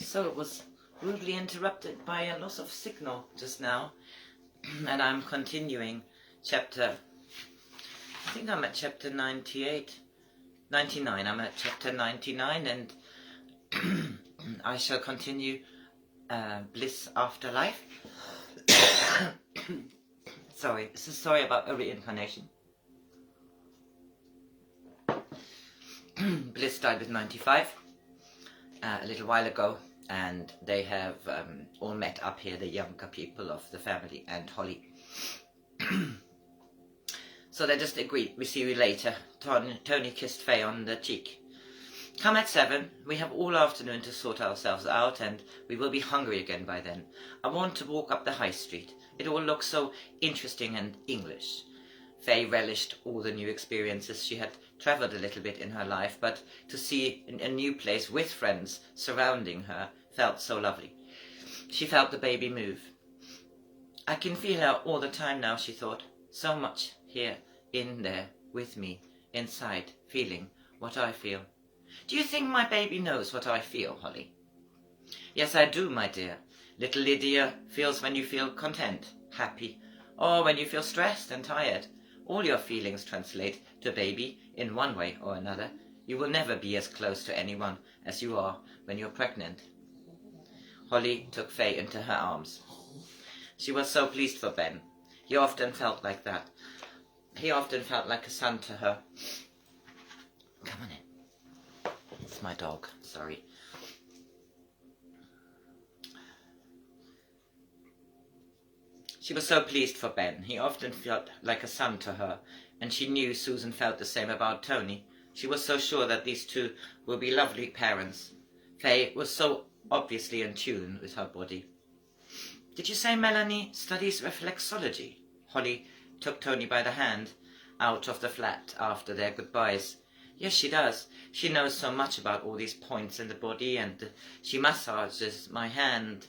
So it was rudely interrupted by a loss of signal just now, and I'm continuing chapter, I think I'm at chapter 99, I'm at chapter 99, and I shall continue Bliss After Life. Sorry, this is sorry about a reincarnation. Bliss died with 95 a little while ago, and they have all met up here, the younger people of the family and Holly. So they just agreed, we see you later. Tony kissed Faye on the cheek. Come at 7, we have all afternoon to sort ourselves out, and we will be hungry again by then. I want to walk up the high street. It all looks so interesting and English. Faye relished all the new experiences. She had travelled a little bit in her life, but to see a new place with friends surrounding her felt so lovely. She felt the baby move. I can feel her all the time now, she thought. So much here, in there, with me, inside, feeling what I feel. Do you think my baby knows what I feel, Holly? Yes, I do, my dear. Little Lydia feels when you feel content, happy, or when you feel stressed and tired. All your feelings translate to baby in one way or another. You will never be as close to anyone as you are when you're pregnant. Holly took Faye into her arms. She was so pleased for Ben. He often felt like that. He often felt like a son to her. Come on in. It's my dog, sorry. She was so pleased for Ben. He often felt like a son to her, and she knew Susan felt the same about Tony. She was so sure that these two will be lovely parents. Faye was so obviously in tune with her body. Did you say Melanie studies reflexology? Holly took Tony by the hand out of the flat after their goodbyes. Yes, she does. She knows so much about all these points in the body, and she massages my hand.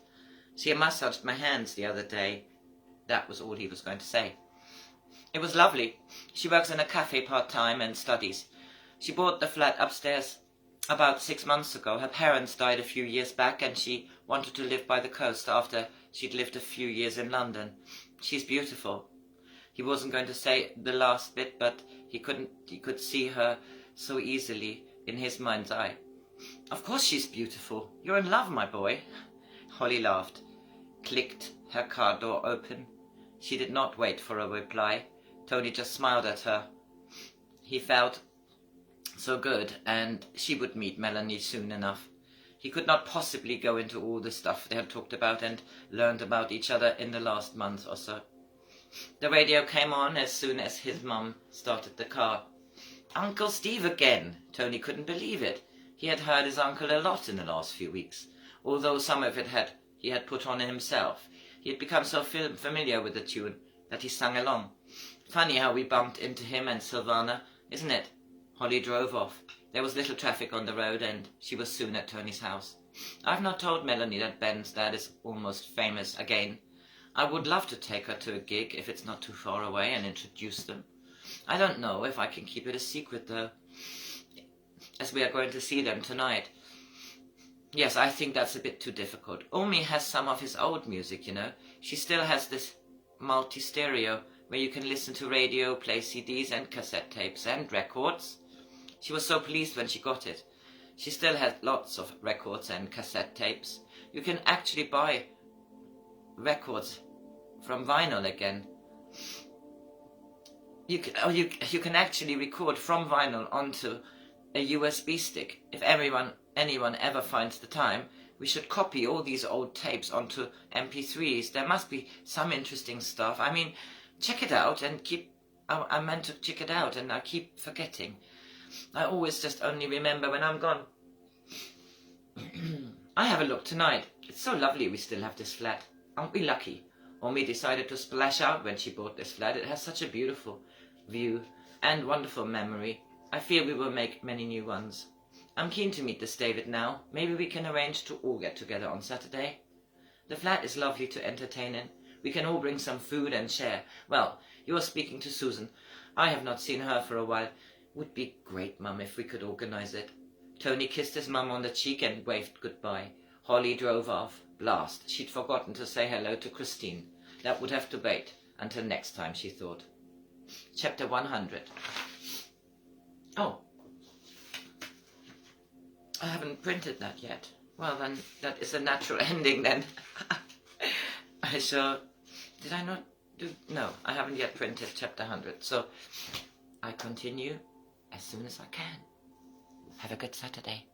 She massaged my hands the other day. That was all he was going to say. It was lovely. She works in a cafe part-time and studies. She bought the flat upstairs about 6 months ago. Her parents died a few years back, and she wanted to live by the coast after she'd lived a few years in London. She's beautiful. He wasn't going to say the last bit, but he could see her so easily in his mind's eye. Of course she's beautiful. You're in love, my boy. Holly laughed, clicked her car door open. She did not wait for a reply. Tony just smiled at her. He felt so good, and she would meet Melanie soon enough. He could not possibly go into all the stuff they had talked about and learned about each other in the last month or so. The radio came on as soon as his mum started the car. Uncle Steve again! Tony couldn't believe it. He had heard his uncle a lot in the last few weeks, although some of it he had put on himself. He had become so familiar with the tune that he sang along. Funny how we bumped into him and Silvana, isn't it? Holly drove off. There was little traffic on the road, and she was soon at Tony's house. I've not told Melanie that Ben's dad is almost famous again. I would love to take her to a gig if it's not too far away and introduce them. I don't know if I can keep it a secret, though, as we are going to see them tonight. Yes, I think that's a bit too difficult. Omi has some of his old music, you know. She still has this multi-stereo where you can listen to radio, play CDs and cassette tapes and records. She was so pleased when she got it. She still has lots of records and cassette tapes. You can actually buy records from vinyl again. You can actually record from vinyl onto a USB stick. If anyone ever finds the time, we should copy all these old tapes onto MP3s. There must be some interesting stuff. I mean, check it out and I meant to check it out and I keep forgetting. I always just only remember when I'm gone. I have a look tonight. It's so lovely we still have this flat. Aren't we lucky? Omi decided to splash out when she bought this flat. It has such a beautiful view and wonderful memory. I feel we will make many new ones. I'm keen to meet this David now. Maybe we can arrange to all get together on Saturday. The flat is lovely to entertain in. We can all bring some food and share. Well, you are speaking to Susan. I have not seen her for a while. Would be great, Mum, if we could organize it. Tony kissed his mum on the cheek and waved goodbye. Holly drove off. Blast. She'd forgotten to say hello to Christine. That would have to wait until next time, she thought. Chapter 100. Oh. I haven't printed that yet. Well, then that is a natural ending then. I shall... Did I not do... No, I haven't yet printed chapter 100. So I continue as soon as I can. Have a good Saturday.